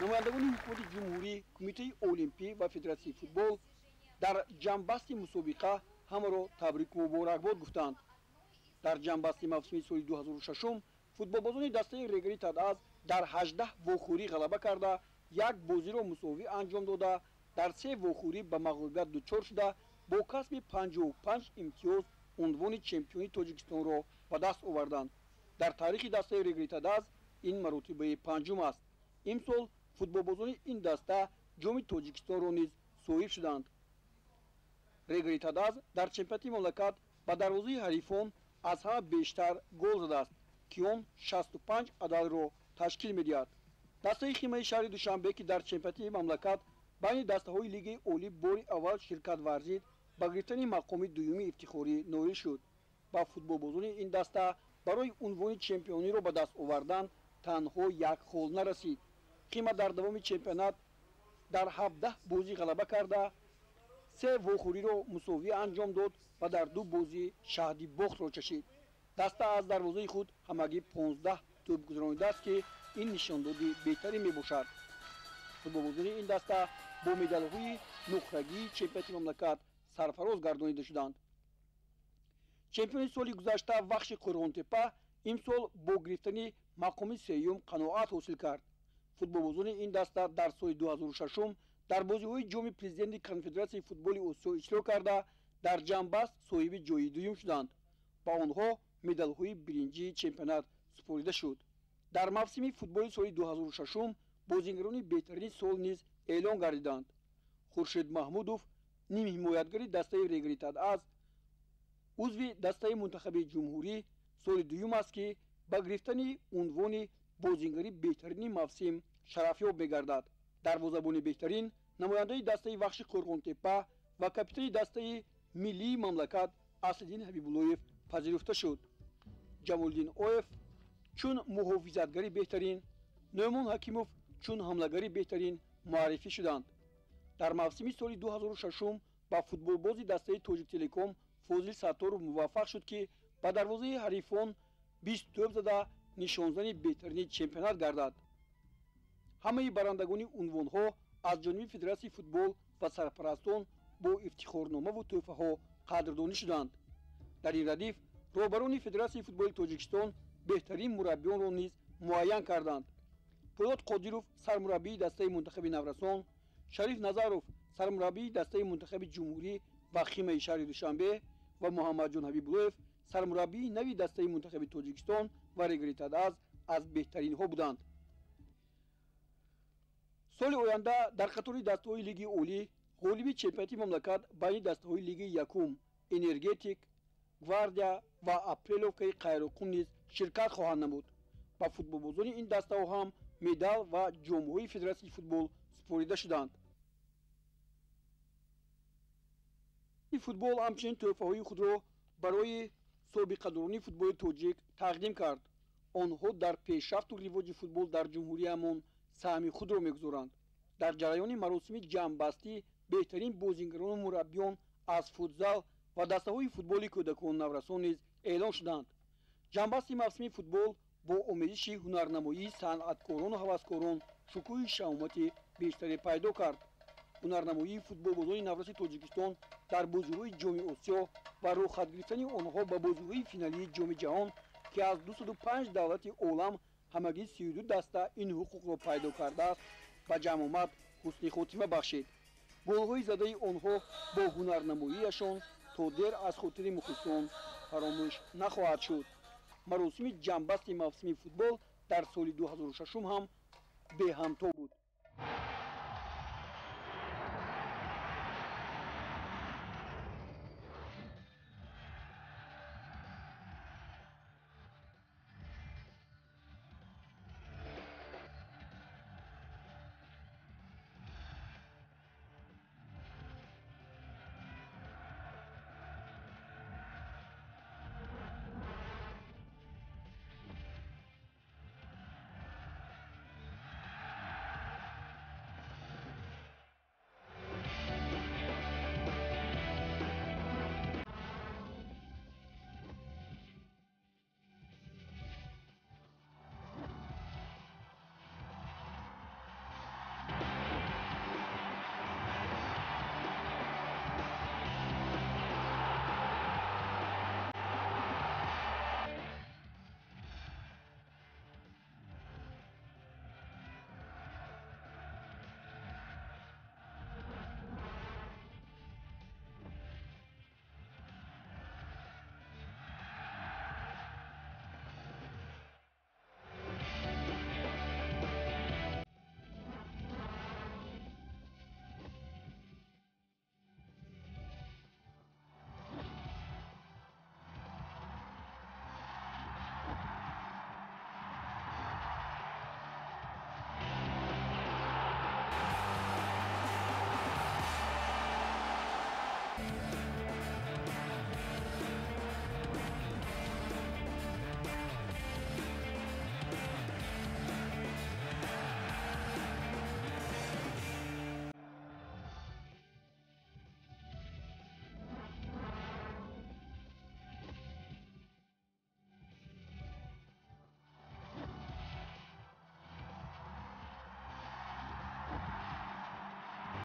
نمایندگان حکومت جمهوری، کمیته المپی و فدراسیون فوتبال در جنبسط مسابقه همه را تبریک و مبارکباد گفتند. در جنبسط موسمی سال 2006 فوتبالبازان دسته رگری تداز در 18 واخوری غلبه کرده یک بازی را مساوی انجام داده در 3 واخوری به مغلوبیت دچار شده با کسب 55 امتیاز عنوان چمپیونی تاجیکستان را به دست آوردند. در تاریخ دسته رگری تداز این مرتبه پنجم است. امسال فوتبالبازان این دسته جام تاجیکستان را نیز صاحب شدند. رگری تداز در چمپیونات مملکت به دروازه حریفان از همه بیشتر گل زده است که آن 65 عدد را تشکیل می‌دهد. دسته خیمه شهر دوشنبه که در چمپیونات مملکت بین دسته‌های لیگ عالی بار اول شرکت ورزید به گرفتن مقام دوم افتخاری نایل شد. با فوتبالبازان این دسته برای عنوان چمپیونی را به دست آوردن تنها یک خال نرسید. خیمه در دوام چمپیونات در 17 بازی غلبه کرده 3 واخوری را مساوی انجام داد و در 2 بازی شهادی باخت را چشید. دسته از دروازه خود همگی 15 توپ گذرانیده است که این نشاندهی بهترین میباشد. فوتبالبازان این دسته با مدال‌های نقرگی چمپیونات مملکت سرفراز گردانیده شدند. چمپیون سالی گذشته وخش قرغون‌تپه امسال با گرفتن مقام سوم قناعت حاصل کرد. فوتبالبازان این دسته در سال 2006 در بازی‌های جام پرزیدنت کنفدراسیون فوتبال آسیا اشتراک کرده در جنبست صاحب جای دوم شدند. با آنها مدال‌های برنجی چمپیونات سپرده شد. در موسم فوتبال سال 2006 بازیگران بهترین سال نیز اعلان گردیدند. خورشید محمودوف نیم حمایتگری دسته رگری تداز عضو دسته منتخب جمهوری سال دوم است که با گرفتن عنوان بازیگری بهترین موسم شرفیاب می‌گردد. دروازه‌بان بهترین نماینده دسته وخش قرغون‌تپه و کاپیتان دسته ملی مملکت اسدالدین حبیب‌اللهیف پذیرفته شد. جمالدین اویف چون محافظتگری بهترین، نومان حکیموف چون حمله‌گری بهترین معرفی شدند. در موسم سال 2006 با فوتبالباز دسته تاجیک تلکام فاضل ستارов موفق شد که با دروازه حریفان 20 توپ زده نشانزن بهترین چمپیونات گردد. همه برندگان عنوان‌ها از جانب فدراسیون فوتبال و سرپرستان با افتخارنامه و تحفه‌ها قدردانی شدند. در این ردیف رهبران فدراسیون فوتبال تاجیکستان بهترین مربیان را نیز معین کردند. پولاد قادیروف سرمربی دسته منتخب نورسان، شریف نظروف سرمربی دسته منتخب جمهوری و خیمه شهر دوشنبه و محمد جان حبیب‌اللهیف سرمربی نوی دسته منتخب تاجیکستان و رگری تداز از بهترین ها بودند. سال آینده در قطار دسته‌های لیگ عالی غالب چمپیونات مملکت بین دسته‌های لیگ یکم انرژتیک، گواردیا و اپریلوفکای قیروقون نیز شرکت خواهند نمود. با فوتبالبازان این دسته‌ها هم مدال و جام‌های فدراسیون فوتبال سپرده شدند. این فوتبال همچنین تحفه‌های خود را برای سابقه‌داران فوتبال تاجیک تقدیم کرد. آنها در پیشرفت و رواج فوتبال در جمهوری همان سهم خود را می‌گذارند. در جریان مراسم جمع‌بستی بهترین بازیگران و مربیان از فوتزال و دسته‌های فوتبال کودکان نورسان نیز اعلان شدند. جمع‌بستی موسمی فوتبال با آموزش هنرنمایی صنعتکاران و هوسکاران شکوه شهامتی بیشتری پیدا کرد. هنرنمایی فوتبالبازان نورس تاجیکستان در بازی‌های جام آسیا و روخت گرفتن آنها به بازی‌های فینالی جام جهان که از 205 دولت عالم همگی 32 دسته این حقوق را پیدا کرده است و جمع آمد حسن خاتمه بخشید. گل‌های زده آنها با هنرنماییشان تا دیر از خاطر مخلصان فراموش نخواهد شد. مراسم جنبست موسمی فوتبال در سال 2006 هم به همتا بود.